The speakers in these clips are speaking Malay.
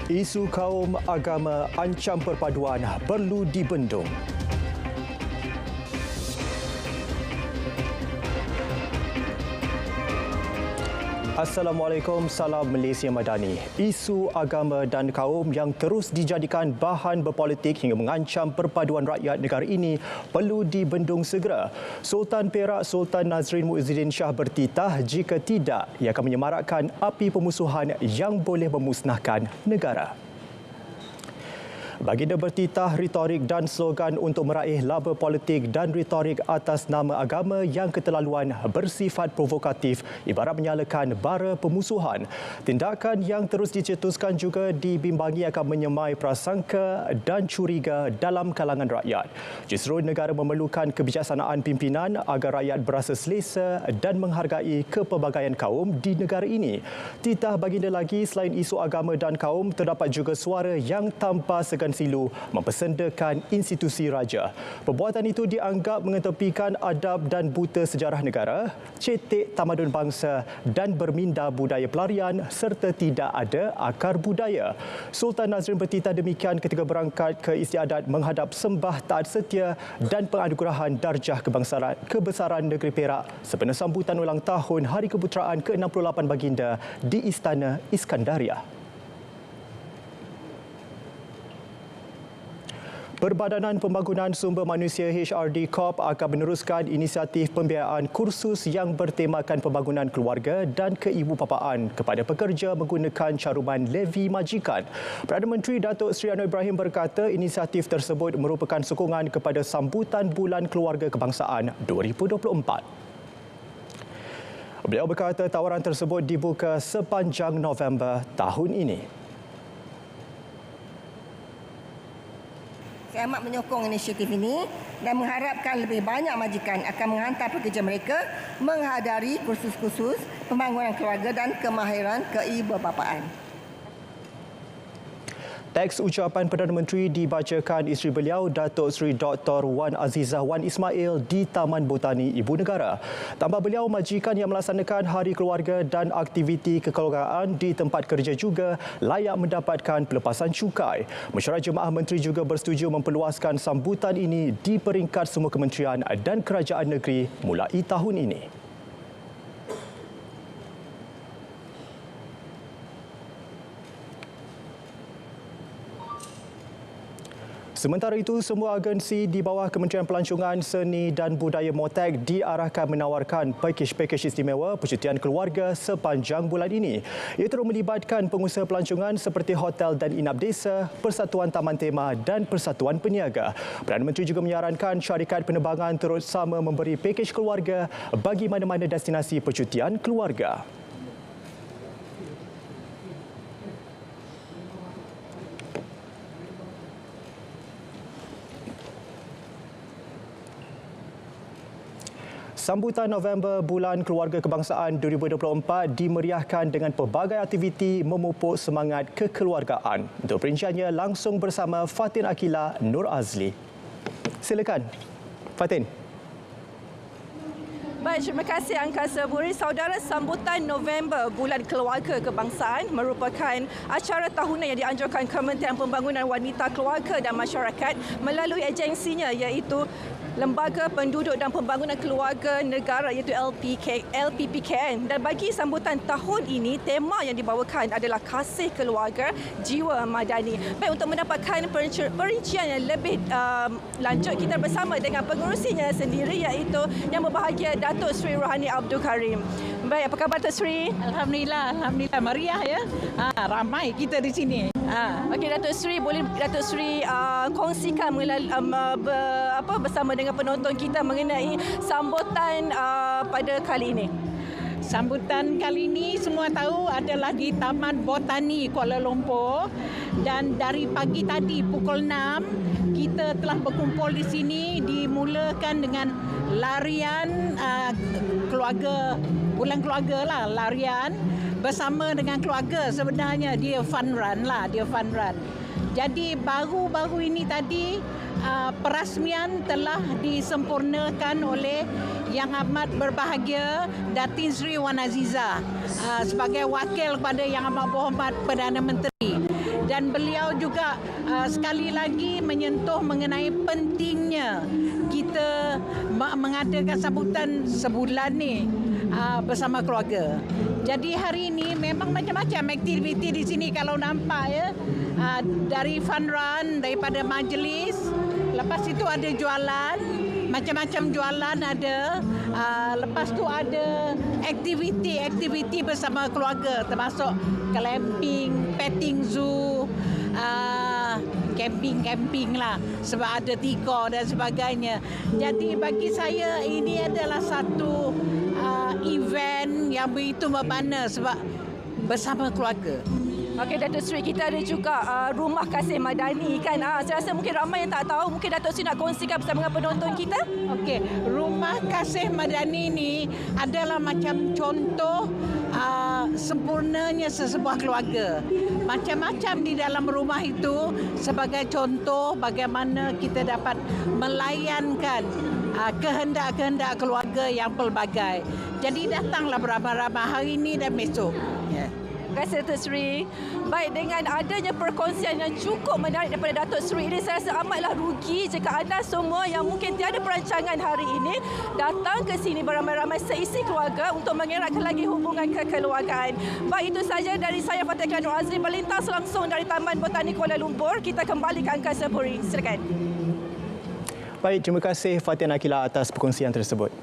Isu kaum agama ancam perpaduan perlu dibendung. Assalamualaikum, salam Malaysia Madani. Isu agama dan kaum yang terus dijadikan bahan berpolitik hingga mengancam perpaduan rakyat negara ini perlu dibendung segera. Sultan Perak Sultan Nazrin Muizuddin Shah bertitah jika tidak, ia akan menyemarakkan api pemusuhan yang boleh memusnahkan negara. Baginda bertitah retorik dan slogan untuk meraih laba politik dan retorik atas nama agama yang keterlaluan bersifat provokatif ibarat menyalakan bara pemusuhan. Tindakan yang terus dicetuskan juga dibimbangi akan menyemai prasangka dan curiga dalam kalangan rakyat. Justru negara memerlukan kebijaksanaan pimpinan agar rakyat berasa selesa dan menghargai kepelbagaian kaum di negara ini. Titah baginda lagi, selain isu agama dan kaum, terdapat juga suara yang tanpa segan silu mempersendakan institusi raja. Perbuatan itu dianggap mengetepikan adab dan buta sejarah negara, cetek tamadun bangsa dan berminda budaya pelarian serta tidak ada akar budaya. Sultan Nazrin bertitah demikian ketika berangkat ke istiadat menghadap sembah taat setia dan penganugerahan darjah kebesaran negeri Perak sempena sambutan ulang tahun Hari Keputeraan ke-68 baginda di Istana Iskandaria. Perbadanan Pembangunan Sumber Manusia HRD Corp akan meneruskan inisiatif pembiayaan kursus yang bertemakan pembangunan keluarga dan keibubapaan kepada pekerja menggunakan caruman levi majikan. Perdana Menteri Datuk Seri Anwar Ibrahim berkata inisiatif tersebut merupakan sokongan kepada sambutan Bulan Keluarga Kebangsaan 2024. Beliau berkata tawaran tersebut dibuka sepanjang November tahun ini. Saya amat menyokong inisiatif ini dan mengharapkan lebih banyak majikan akan menghantar pekerja mereka menghadiri kursus-kursus pembangunan keluarga dan kemahiran keibubapaan. Teks ucapan Perdana Menteri dibacakan isteri beliau, Datuk Seri Dr. Wan Azizah Wan Ismail di Taman Botani Ibu Negara. Tambah beliau, majikan yang melaksanakan hari keluarga dan aktiviti kekeluargaan di tempat kerja juga layak mendapatkan pelepasan cukai. Mesyuarat Jemaah Menteri juga bersetuju memperluaskan sambutan ini di peringkat semua kementerian dan kerajaan negeri mulai tahun ini. Sementara itu, semua agensi di bawah Kementerian Pelancongan Seni dan Budaya MOTEK diarahkan menawarkan pakej-pakej istimewa percutian keluarga sepanjang bulan ini. Ia turut melibatkan pengusaha pelancongan seperti hotel dan inap desa, Persatuan Taman Tema dan Persatuan Peniaga. Perdana Menteri juga menyarankan syarikat penerbangan turut sama memberi pakej keluarga bagi mana-mana destinasi percutian keluarga. Sambutan November Bulan Keluarga Kebangsaan 2024 dimeriahkan dengan pelbagai aktiviti memupuk semangat kekeluargaan. Untuk perinciannya langsung bersama Fatin Akila Nur Azli. Silakan, Fatin. Baik, terima kasih Angkasa Buri. Saudara, sambutan November Bulan Keluarga Kebangsaan merupakan acara tahunan yang dianjurkan Kementerian Pembangunan Wanita, Keluarga dan Masyarakat melalui agensinya iaitu Lembaga Penduduk dan Pembangunan Keluarga Negara iaitu LPPKN. Dan bagi sambutan tahun ini, tema yang dibawakan adalah Kasih Keluarga, Jiwa Madani. Baik, untuk mendapatkan perincian yang lebih lanjut, kita bersama dengan pengurusinya sendiri iaitu Yang Berbahagia Datuk Seri Rohani Abdul Karim. Baik, apa khabar Datuk Seri? Alhamdulillah, meriah ya. Ramai kita di sini. Okey, Datuk Seri, boleh Datuk Seri kongsikan bersama dengan penonton kita mengenai sambutan pada kali ini? Sambutan kali ini semua tahu adalah di Taman Botani Kuala Lumpur, dan dari pagi tadi pukul 6 kita telah berkumpul di sini, dimulakan dengan larian keluarga, bulan keluarga lah, larian bersama dengan keluarga. Sebenarnya dia fun run. Jadi baru-baru ini tadi perasmian telah disempurnakan oleh Yang Amat Berbahagia Datin Seri Wan Azizah sebagai wakil kepada Yang Amat Berhormat Perdana Menteri. Dan beliau juga sekali lagi menyentuh mengenai pentingnya kita mengadakan sambutan sebulan ni bersama keluarga. Jadi hari ini memang macam-macam aktiviti di sini kalau nampak ya. Dari fun run, daripada majlis, lepas itu ada jualan, macam-macam jualan ada. Lepas tu ada aktiviti bersama keluarga termasuk glamping, petting zoo, camping lah sebab ada tikar dan sebagainya. Jadi bagi saya ini adalah satu event yang begitu membana sebab bersama keluarga. Okey, Datuk Seri, kita ada juga Rumah Kasih Madani kan. Saya rasa mungkin ramai yang tak tahu. Mungkin Datuk Seri nak kongsikan bersama dengan penonton kita. Okey, Rumah Kasih Madani ni adalah macam contoh sempurnanya sesebuah keluarga. Macam-macam di dalam rumah itu sebagai contoh bagaimana kita dapat melayankan kehendak-kehendak keluarga yang pelbagai. Jadi datanglah beramai-ramai hari ini dan besok. Yeah. Terima kasih Datuk Seri. Baik, dengan adanya perkongsian yang cukup menarik daripada Datuk Seri ini, saya rasa amatlah rugi jika anda semua yang mungkin tiada perancangan hari ini datang ke sini beramai-ramai seisi keluarga untuk mengeratkan lagi hubungan kekeluargaan. Baik, itu saja dari saya, Fatia Nur Azri, melintas langsung dari Taman Botani Kuala Lumpur. Kita kembali ke Angkasa Puri. Silakan. Baik, terima kasih Fatia Nakila atas perkongsian tersebut.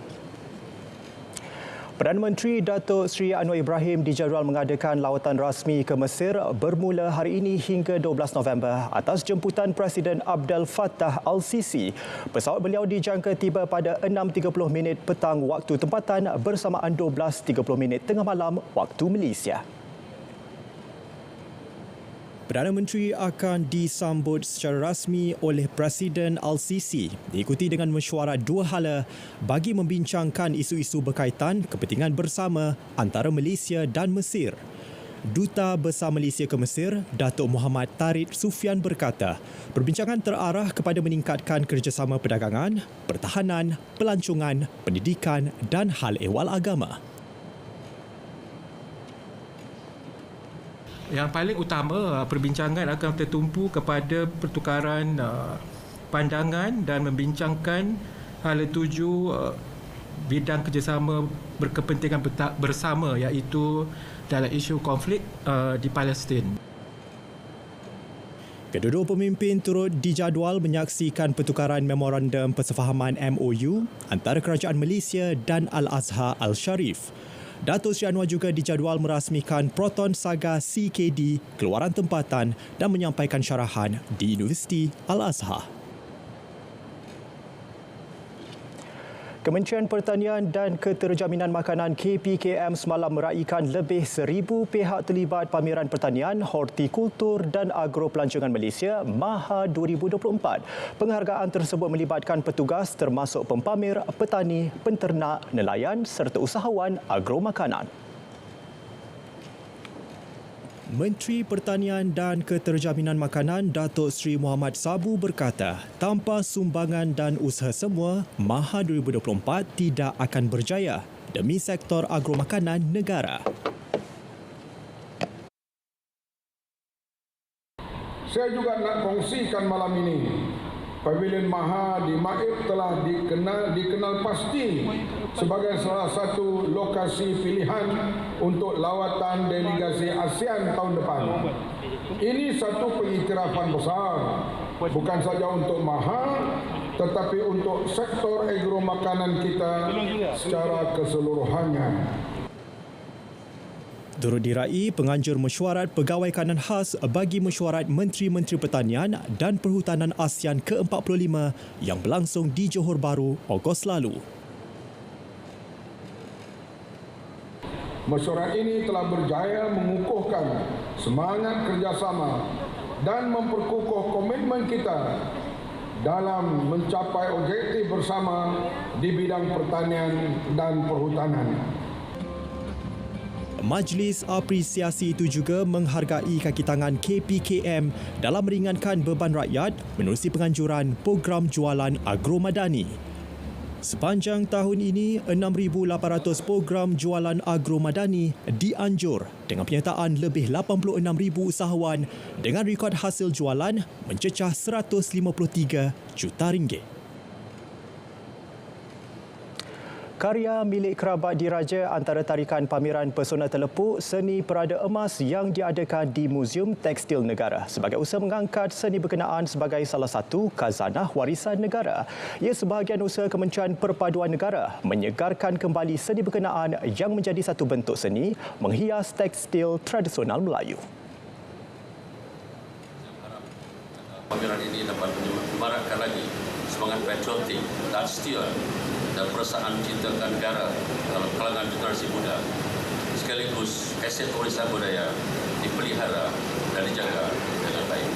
Perdana Menteri Datuk Seri Anwar Ibrahim dijadual mengadakan lawatan rasmi ke Mesir bermula hari ini hingga 12 November atas jemputan Presiden Abdel Fattah Al-Sisi. Pesawat beliau dijangka tiba pada 6.30 petang waktu tempatan bersamaan 12.30 tengah malam waktu Malaysia. Perdana Menteri akan disambut secara rasmi oleh Presiden Al-Sisi diikuti dengan mesyuarat dua hala bagi membincangkan isu-isu berkaitan kepentingan bersama antara Malaysia dan Mesir. Duta Besar Malaysia ke Mesir, Datuk Muhammad Tarid Sufian berkata, perbincangan terarah kepada meningkatkan kerjasama perdagangan, pertahanan, pelancongan, pendidikan dan hal ehwal agama. Yang paling utama, perbincangan akan tertumpu kepada pertukaran pandangan dan membincangkan hala tuju bidang kerjasama berkepentingan bersama, iaitu dalam isu konflik di Palestin. Kedua-dua pemimpin turut dijadual menyaksikan pertukaran memorandum persefahaman MOU antara Kerajaan Malaysia dan Al-Azhar Al-Sharif. Datuk Seri Anwar juga dijadual merasmikan Proton Saga CKD keluaran tempatan dan menyampaikan syarahan di Universiti Al-Azhar. Kementerian Pertanian dan Keterjaminan Makanan KPKM semalam meraihkan lebih 1,000 pihak terlibat pameran pertanian, hortikultur dan agropelancongan Malaysia MAHA 2024. Penghargaan tersebut melibatkan petugas termasuk pempamer, petani, penternak, nelayan serta usahawan agromakanan. Menteri Pertanian dan Keterjaminan Makanan Datuk Seri Muhammad Sabu berkata, tanpa sumbangan dan usaha semua, MAHA 2024 tidak akan berjaya demi sektor agromakanan negara. Saya juga nak kongsikan malam ini, Pavilion MAHA di Maib telah dikenal pasti sebagai salah satu lokasi pilihan untuk lawatan delegasi ASEAN tahun depan. Ini satu pengiktirafan besar, bukan saja untuk MAHA, tetapi untuk sektor agromakanan kita secara keseluruhannya. Turut diraih penganjur mesyuarat pegawai kanan khas bagi mesyuarat Menteri-Menteri Pertanian dan Perhutanan ASEAN ke-45 yang berlangsung di Johor Bahru Ogos lalu. Mesyuarat ini telah berjaya mengukuhkan semangat kerjasama dan memperkukuh komitmen kita dalam mencapai objektif bersama di bidang pertanian dan perhutanan. Majlis apresiasi itu juga menghargai kaki tangan KPKM dalam meringankan beban rakyat menerusi penganjuran program jualan agromadani. Sepanjang tahun ini, 6,800 program jualan agro madani dianjur dengan penyertaan lebih 86,000 usahawan dengan rekod hasil jualan mencecah RM153 juta. Karya milik kerabat diraja antara tarikan pameran pesona telepuk seni perada emas yang diadakan di Muzium Tekstil Negara sebagai usaha mengangkat seni berkenaan sebagai salah satu khazanah warisan negara. Ia sebahagian usaha Kementerian Perpaduan Negara menyegarkan kembali seni berkenaan yang menjadi satu bentuk seni menghias tekstil tradisional Melayu. Pameran ini dapat menyemarakkan lagi semangat patriotik dan setia dan perasaan cinta negara dalam kalangan generasi muda. Sekaligus aset warisan budaya dipelihara dan dijaga dengan baik.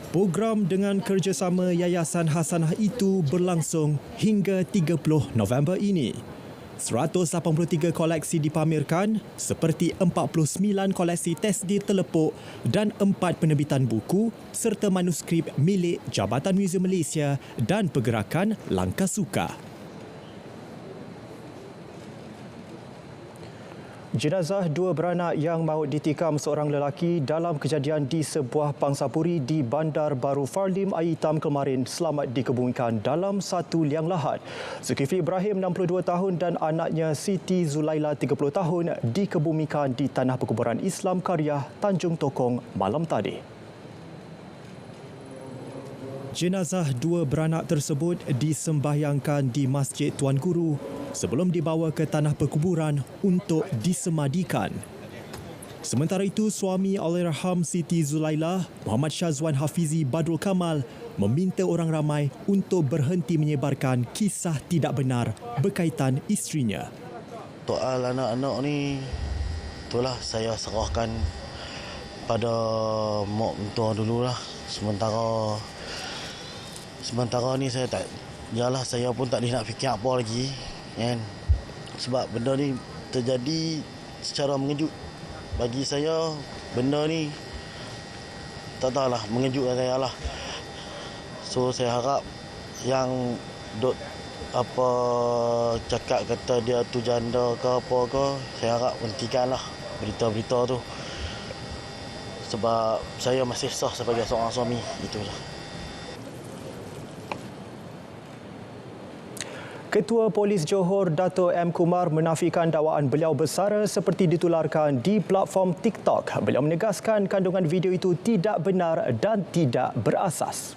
Program dengan kerjasama Yayasan Hasanah itu berlangsung hingga 30 November ini. 183 koleksi dipamerkan seperti 49 koleksi tekstil telepuk dan 4 penerbitan buku serta manuskrip milik Jabatan Muzium Malaysia dan Pergerakan Langkah Suka. Jenazah dua beranak yang maut ditikam seorang lelaki dalam kejadian di sebuah pangsapuri di Bandar Baru Farlim Air Hitam kemarin selamat dikebumikan dalam satu liang lahat. Zulkifli Ibrahim 62 tahun dan anaknya Siti Zulaila 30 tahun dikebumikan di Tanah Perkuburan Islam Karyah Tanjung Tokong malam tadi. Jenazah dua beranak tersebut disembahyangkan di Masjid Tuan Guru sebelum dibawa ke tanah perkuburan untuk disemadikan. Sementara itu, suami Allahyarham Siti Zulaila, Muhammad Syazwan Hafizi Badrul Kamal, meminta orang ramai untuk berhenti menyebarkan kisah tidak benar berkaitan isterinya. Soal anak-anak ni, itulah saya serahkan pada mak mentua dululah. Sementara ni saya tak, yalah saya pun tak nak fikir apa lagi. Kan? Sebab benda ni terjadi secara mengejut. Bagi saya, benda ni tak tahulah, mengejutkan saya lah. So, saya harap yang duk apa cakap kata dia tu janda ke apa ke, saya harap hentikanlah berita-berita tu. Sebab saya masih sah sebagai seorang suami, itu je. Ketua Polis Johor Dato' M. Kumar menafikan dakwaan beliau bersara seperti ditularkan di platform TikTok. Beliau menegaskan kandungan video itu tidak benar dan tidak berasas.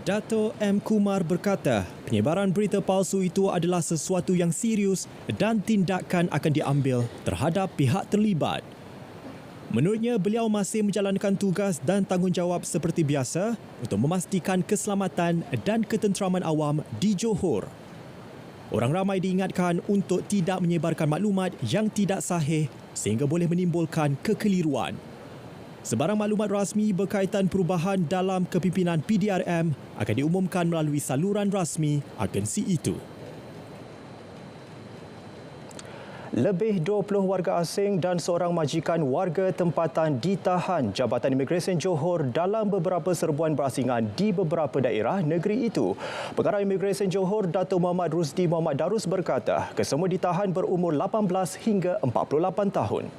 Dato' M. Kumar berkata, penyebaran berita palsu itu adalah sesuatu yang serius dan tindakan akan diambil terhadap pihak terlibat. Menurutnya, beliau masih menjalankan tugas dan tanggungjawab seperti biasa untuk memastikan keselamatan dan ketenteraman awam di Johor. Orang ramai diingatkan untuk tidak menyebarkan maklumat yang tidak sahih sehingga boleh menimbulkan kekeliruan. Sebarang maklumat rasmi berkaitan perubahan dalam kepimpinan PDRM akan diumumkan melalui saluran rasmi agensi itu. Lebih 20 warga asing dan seorang majikan warga tempatan ditahan Jabatan Imigresen Johor dalam beberapa serbuan berasingan di beberapa daerah negeri itu. Pengarah Imigresen Johor, Dato' Muhammad Rusdi Muhammad Darus berkata, kesemua ditahan berumur 18 hingga 48 tahun.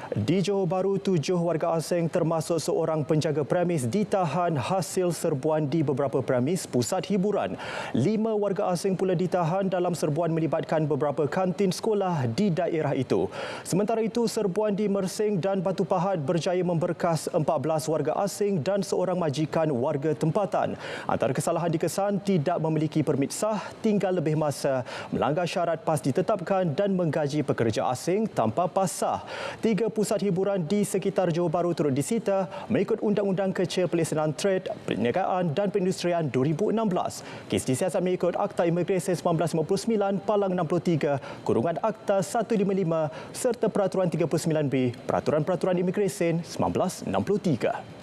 Di Johor Bahru, 7 warga asing termasuk seorang penjaga premis ditahan hasil serbuan di beberapa premis pusat hiburan. 5 warga asing pula ditahan dalam serbuan melibatkan beberapa kantin sekolah di daerah itu. Sementara itu, serbuan di Mersing dan Batu Pahat berjaya memberkas 14 warga asing dan seorang majikan warga tempatan. Antara kesalahan dikesan tidak memiliki permit sah, tinggal lebih masa, melanggar syarat PAS ditetapkan dan menggaji pekerja asing tanpa PAS sah. 3 pusat hiburan di sekitar Johor Bahru turut disita mengikut Undang-Undang Kecil Pelaksanaan Trade, Perniagaan dan Perindustrian 2016. Kes disiasat mengikut Akta Imigresen 1959 Palang 63 / Akta 155 serta Peraturan 39B Peraturan-Peraturan Imigresen 1963.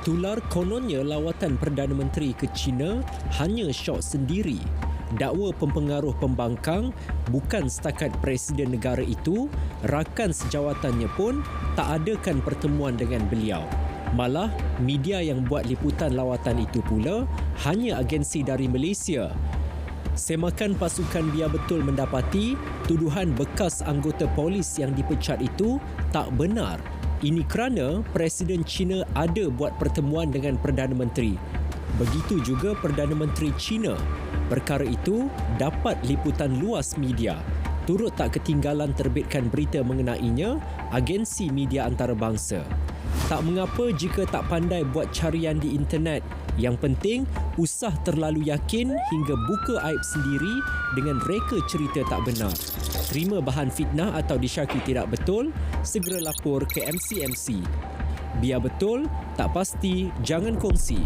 Tular kononnya lawatan Perdana Menteri ke China hanya syok sendiri. Dakwa pempengaruh pembangkang bukan setakat Presiden negara itu, rakan sejawatannya pun tak adakan pertemuan dengan beliau. Malah, media yang buat liputan lawatan itu pula hanya agensi dari Malaysia. Semakan pasukan biar betul mendapati tuduhan bekas anggota polis yang dipecat itu tak benar. Ini kerana Presiden China ada buat pertemuan dengan Perdana Menteri. Begitu juga Perdana Menteri China. Perkara itu dapat liputan luas media. Turut tak ketinggalan terbitkan berita mengenainya agensi media antarabangsa. Tak mengapa jika tak pandai buat carian di internet. Yang penting, usah terlalu yakin hingga buka aib sendiri dengan reka cerita tak benar. Terima bahan fitnah atau disyaki tidak betul, segera lapor ke MCMC. Biar betul, tak pasti, jangan kongsi.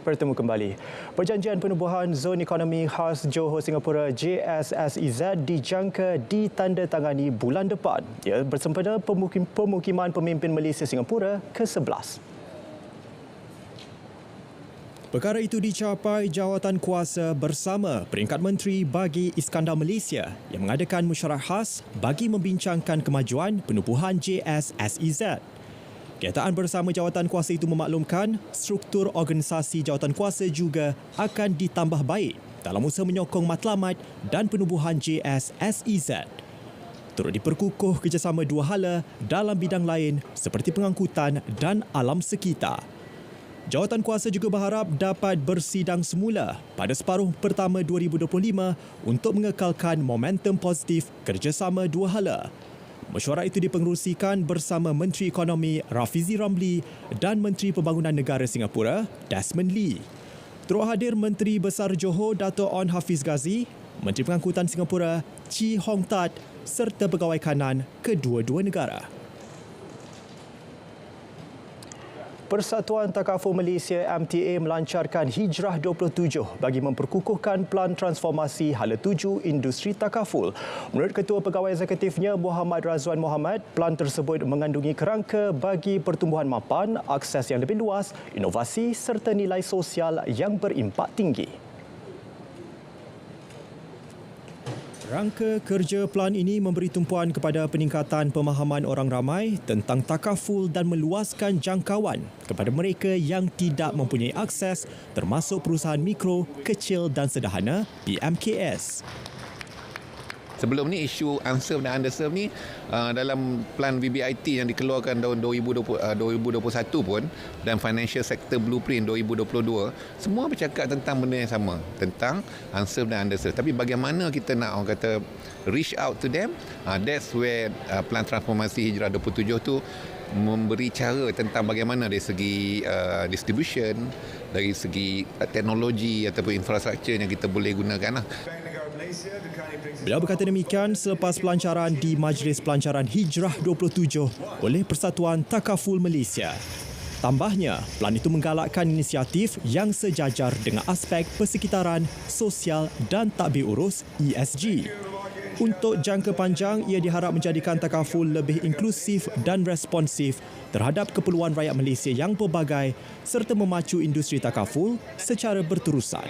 Bertemu kembali. Perjanjian Penubuhan Zon Ekonomi Khas Johor Singapura JSSEZ dijangka ditandatangani bulan depan. Ia bersempena pemukiman pemimpin Malaysia Singapura ke-11. Perkara itu dicapai Jawatankuasa bersama Peringkat Menteri bagi Iskandar Malaysia yang mengadakan mesyuarat khas bagi membincangkan kemajuan penubuhan JSSEZ. Kenyataan bersama Jawatankuasa itu memaklumkan struktur organisasi Jawatankuasa juga akan ditambah baik dalam usaha menyokong matlamat dan penubuhan JSSEZ. Turut diperkukuh kerjasama dua hala dalam bidang lain seperti pengangkutan dan alam sekitar. Jawatankuasa juga berharap dapat bersidang semula pada separuh pertama 2025 untuk mengekalkan momentum positif kerjasama dua hala. Mesyuarat itu dipengerusikan bersama Menteri Ekonomi Rafizi Ramli dan Menteri Pembangunan Negara Singapura Desmond Lee. Turut hadir Menteri Besar Johor Dato' On Hafiz Ghazi, Menteri Pengangkutan Singapura Chee Hong Tat serta pegawai kanan kedua-dua negara. Persatuan Takaful Malaysia MTA melancarkan Hijrah 27 bagi memperkukuhkan pelan transformasi hala tuju industri takaful. Menurut Ketua Pegawai Eksekutifnya Muhammad Razwan Mohamad, pelan tersebut mengandungi kerangka bagi pertumbuhan mapan, akses yang lebih luas, inovasi serta nilai sosial yang berimpak tinggi. Rangka kerja pelan ini memberi tumpuan kepada peningkatan pemahaman orang ramai tentang takaful dan meluaskan jangkauan kepada mereka yang tidak mempunyai akses termasuk perusahaan mikro, kecil dan sederhana PMKS. Sebelum ni isu unserved dan underserved ni dalam plan VBIT yang dikeluarkan tahun 2021 pun dan Financial Sector Blueprint 2022 semua bercakap tentang benda yang sama, tentang unserved dan underserved. Tapi bagaimana kita nak orang kata reach out to them, that's where plan transformasi Hijrah 27 tu memberi cara tentang bagaimana dari segi distribution, dari segi teknologi ataupun infrastruktur yang kita boleh gunakan lah. Beliau berkata demikian selepas pelancaran di Majlis Pelancaran Hijrah 27 oleh Persatuan Takaful Malaysia. Tambahnya, plan itu menggalakkan inisiatif yang sejajar dengan aspek persekitaran, sosial dan tadbir urus ESG. Untuk jangka panjang, ia diharap menjadikan takaful lebih inklusif dan responsif terhadap keperluan rakyat Malaysia yang pelbagai serta memacu industri takaful secara berterusan.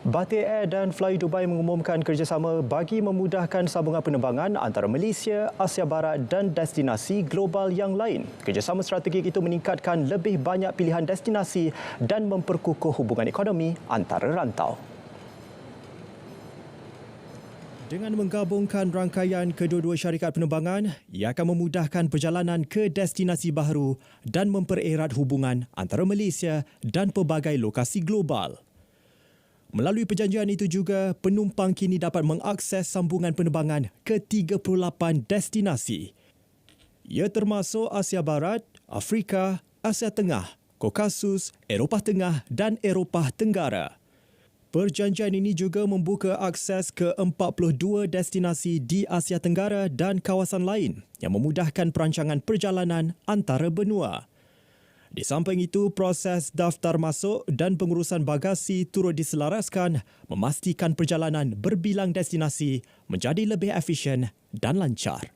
Batik Air dan Fly Dubai mengumumkan kerjasama bagi memudahkan sambungan penerbangan antara Malaysia, Asia Barat dan destinasi global yang lain. Kerjasama strategik itu meningkatkan lebih banyak pilihan destinasi dan memperkukuh hubungan ekonomi antara rantau. Dengan menggabungkan rangkaian kedua-dua syarikat penerbangan, ia akan memudahkan perjalanan ke destinasi baharu dan mempererat hubungan antara Malaysia dan pelbagai lokasi global. Melalui perjanjian itu juga, penumpang kini dapat mengakses sambungan penerbangan ke 38 destinasi. Ia termasuk Asia Barat, Afrika, Asia Tengah, Kaukasus, Eropah Tengah dan Eropah Tenggara. Perjanjian ini juga membuka akses ke 42 destinasi di Asia Tenggara dan kawasan lain yang memudahkan perancangan perjalanan antara benua. Di samping itu, proses daftar masuk dan pengurusan bagasi turut diselaraskan memastikan perjalanan berbilang destinasi menjadi lebih efisien dan lancar.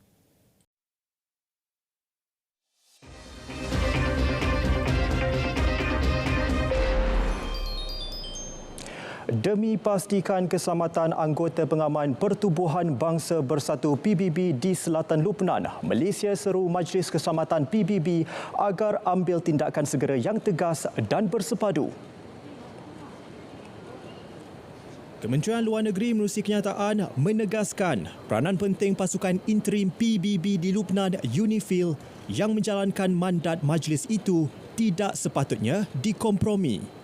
Demi pastikan keselamatan anggota pengaman Pertubuhan Bangsa Bersatu PBB di Selatan Lubnan, Malaysia seru Majlis Keselamatan PBB agar ambil tindakan segera yang tegas dan bersepadu. Kementerian Luar Negeri menerusi kenyataan menegaskan peranan penting pasukan interim PBB di Lubnan UNIFIL yang menjalankan mandat majlis itu tidak sepatutnya dikompromi.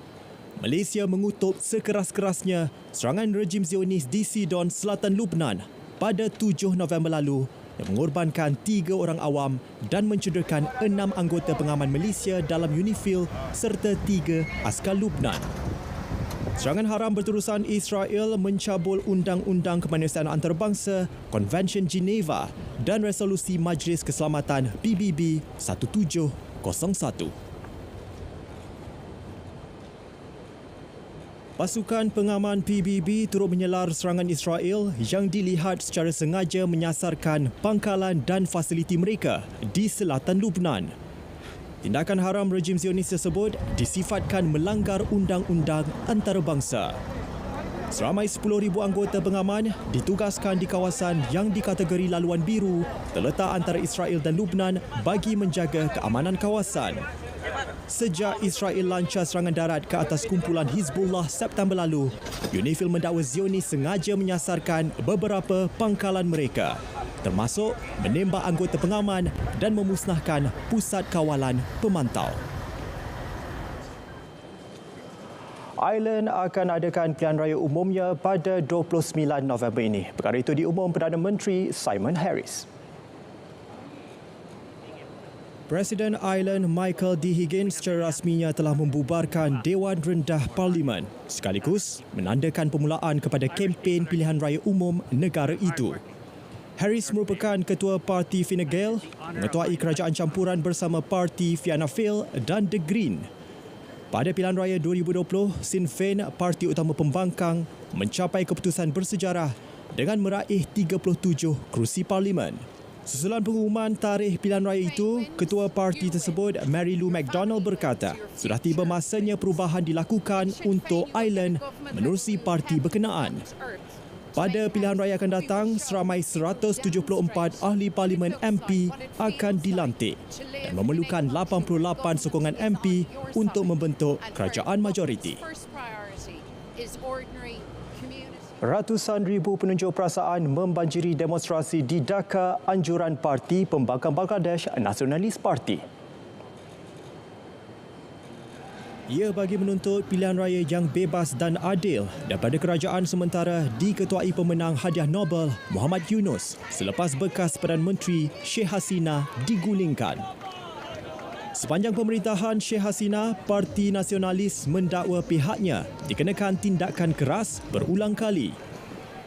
Malaysia mengutuk sekeras-kerasnya serangan rejim Zionis di Sidon, Selatan Lubnan pada 7 November lalu yang mengorbankan 3 orang awam dan mencederakan 6 anggota pengaman Malaysia dalam UNIFIL serta 3 askar Lubnan. Serangan haram berterusan Israel mencabul Undang-Undang Kemanusiaan Antarabangsa, Konvensyen Geneva dan Resolusi Majlis Keselamatan PBB 1701. Pasukan pengaman PBB turut menyelar serangan Israel yang dilihat secara sengaja menyasarkan pangkalan dan fasiliti mereka di selatan Lubnan. Tindakan haram rejim Zionis tersebut disifatkan melanggar undang-undang antarabangsa. Seramai 10,000 anggota pengaman ditugaskan di kawasan yang dikategori laluan biru terletak antara Israel dan Lubnan bagi menjaga keamanan kawasan. Sejak Israel lancar serangan darat ke atas kumpulan Hizbullah September lalu, UNIFIL mendakwa Zionis sengaja menyasarkan beberapa pangkalan mereka, termasuk menembak anggota pengaman dan memusnahkan pusat kawalan pemantau. Ireland akan adakan pilihan raya umumnya pada 29 November ini. Perkara itu diumum Perdana Menteri Simon Harris. Presiden Ireland Michael D. Higgins secara rasminya telah membubarkan Dewan Rendah Parlimen sekaligus menandakan permulaan kepada kempen pilihan raya umum negara itu. Harris merupakan ketua parti Fine Gael, mengetuai kerajaan campuran bersama parti Fianna Fáil dan The Green. Pada pilihan raya 2020, Sinn Féin, parti utama pembangkang, mencapai keputusan bersejarah dengan meraih 37 kerusi parlimen. Susulan pengumuman tarikh pilihan raya itu, ketua parti tersebut, Mary Lou McDonald berkata, sudah tiba masanya perubahan dilakukan untuk Ireland menerusi parti berkenaan. Pada pilihan raya akan datang, seramai 174 ahli parlimen MP akan dilantik dan memerlukan 88 sokongan MP untuk membentuk kerajaan majoriti. Ratusan ribu penunjuk perasaan membanjiri demonstrasi di Dhaka anjuran Parti Pembangkang Bangladesh Nasionalis Parti. Ia bagi menuntut pilihan raya yang bebas dan adil daripada kerajaan sementara diketuai pemenang hadiah Nobel Muhammad Yunus selepas bekas Perdana Menteri Sheikh Hasina digulingkan. Sepanjang pemerintahan Sheikh Hasina, Parti Nasionalis mendakwa pihaknya dikenakan tindakan keras berulang kali.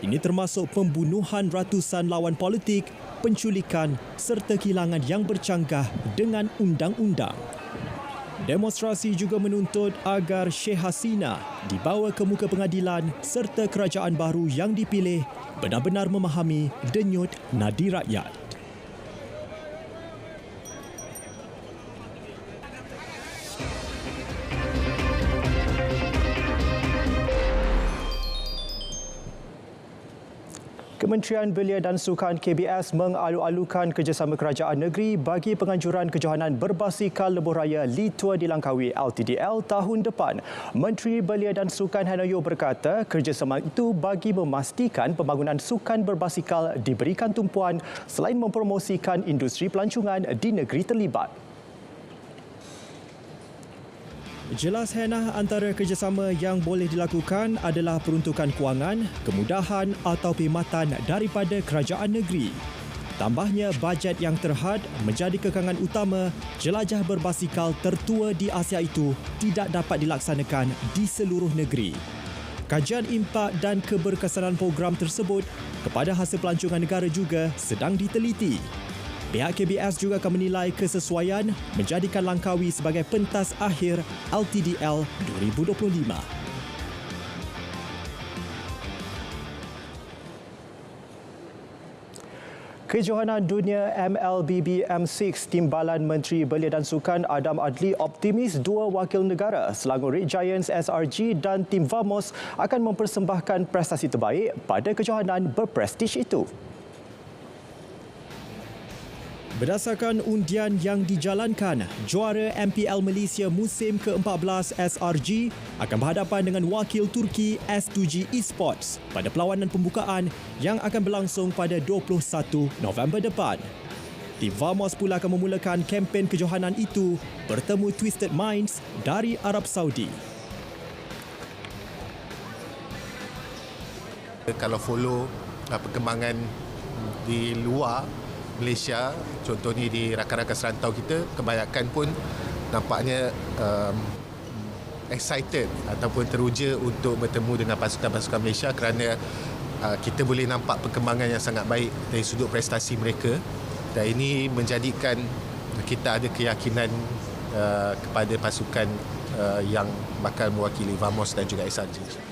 Ini termasuk pembunuhan ratusan lawan politik, penculikan serta kehilangan yang bercanggah dengan undang-undang. Demonstrasi juga menuntut agar Sheikh Hasina dibawa ke muka pengadilan serta kerajaan baru yang dipilih benar-benar memahami denyut nadi rakyat. Kementerian Belia dan Sukan KBS mengalu-alukan kerjasama kerajaan negeri bagi penganjuran kejohanan berbasikal lebuh raya Li-Tua di Langkawi LTDL tahun depan. Menteri Belia dan Sukan Hanayo berkata kerjasama itu bagi memastikan pembangunan sukan berbasikal diberikan tumpuan selain mempromosikan industri pelancongan di negeri terlibat. Jelas Hannah, antara kerjasama yang boleh dilakukan adalah peruntukan kewangan, kemudahan atau perkhidmatan daripada kerajaan negeri. Tambahnya, bajet yang terhad menjadi kekangan utama jelajah berbasikal tertua di Asia itu tidak dapat dilaksanakan di seluruh negeri. kajian impak dan keberkesanan program tersebut kepada hasil pelancongan negara juga sedang diteliti. Pihak KBS juga akan menilai kesesuaian menjadikan Langkawi sebagai pentas akhir LTDL 2025. Kejohanan Dunia MLBB M6 Timbalan Menteri Belia dan Sukan Adam Adli optimis dua wakil negara Selangor Red Giants SRG dan Tim Vamos akan mempersembahkan prestasi terbaik pada kejohanan berprestij itu. Berdasarkan undian yang dijalankan, juara MPL Malaysia musim ke-14 SRG akan berhadapan dengan wakil Turki S2G Esports pada perlawanan pembukaan yang akan berlangsung pada 21 November depan. Tim Vamos pula akan memulakan kempen kejohanan itu bertemu Twisted Minds dari Arab Saudi. Kalau follow perkembangan di luar Malaysia, contohnya di rakan-rakan serantau kita, kebanyakan pun nampaknya excited ataupun teruja untuk bertemu dengan pasukan-pasukan Malaysia kerana kita boleh nampak perkembangan yang sangat baik dari sudut prestasi mereka, dan ini menjadikan kita ada keyakinan kepada pasukan yang bakal mewakili Vamos dan juga SRG.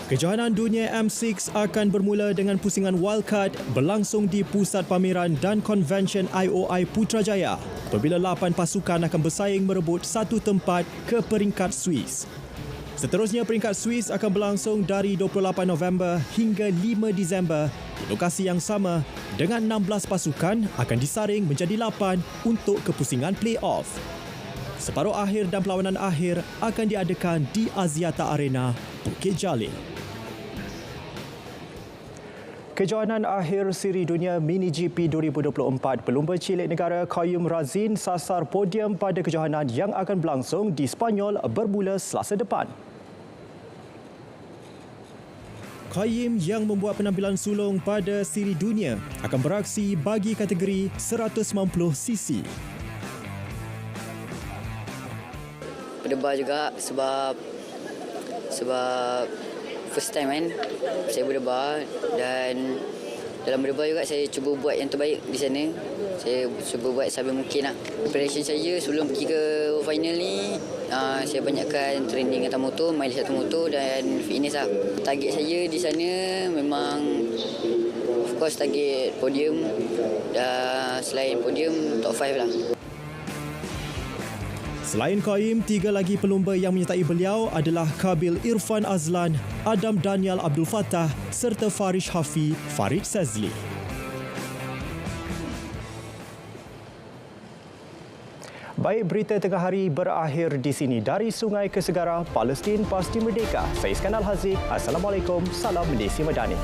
Kejohanan Dunia M6 akan bermula dengan pusingan wildcard berlangsung di Pusat Pameran dan Konvensyen IOI Putrajaya apabila 8 pasukan akan bersaing merebut satu tempat ke peringkat Swiss. Seterusnya, peringkat Swiss akan berlangsung dari 28 November hingga 5 Disember di lokasi yang sama dengan 16 pasukan akan disaring menjadi 8 untuk kepusingan play-off. Separuh akhir dan perlawanan akhir akan diadakan di Aziata Arena, Bukit Jalil. Kejohanan akhir Siri Dunia Mini GP 2024 pelumba cilik negara Qayyum Razin sasar podium pada kejohanan yang akan berlangsung di Sepanyol bermula Selasa depan. Qayyim yang membuat penampilan sulung pada Siri Dunia akan beraksi bagi kategori 190cc. Berdebar juga sebab first time kan saya berdebar, dan dalam berdebar juga saya cuba buat yang terbaik di sana. Saya cuba buat sampai mungkin lah. Preparation saya sebelum pergi ke final ni, saya banyakkan training atas motor, mileage atas motor dan fitness lah. Target saya di sana memang of course target podium, dan selain podium top 5 lah. Selain Qayyim, 3 lagi pelumba yang menyertai beliau adalah Kabil Irfan Azlan, Adam Daniel Abdul Fattah serta Farish Hafi Farid Sazli. Baik, berita tengah hari berakhir di sini. Dari Sungai ke Segara, Palestin pasti merdeka. Saya Iskandar Haziq. Assalamualaikum. Salam Malaysia Madani.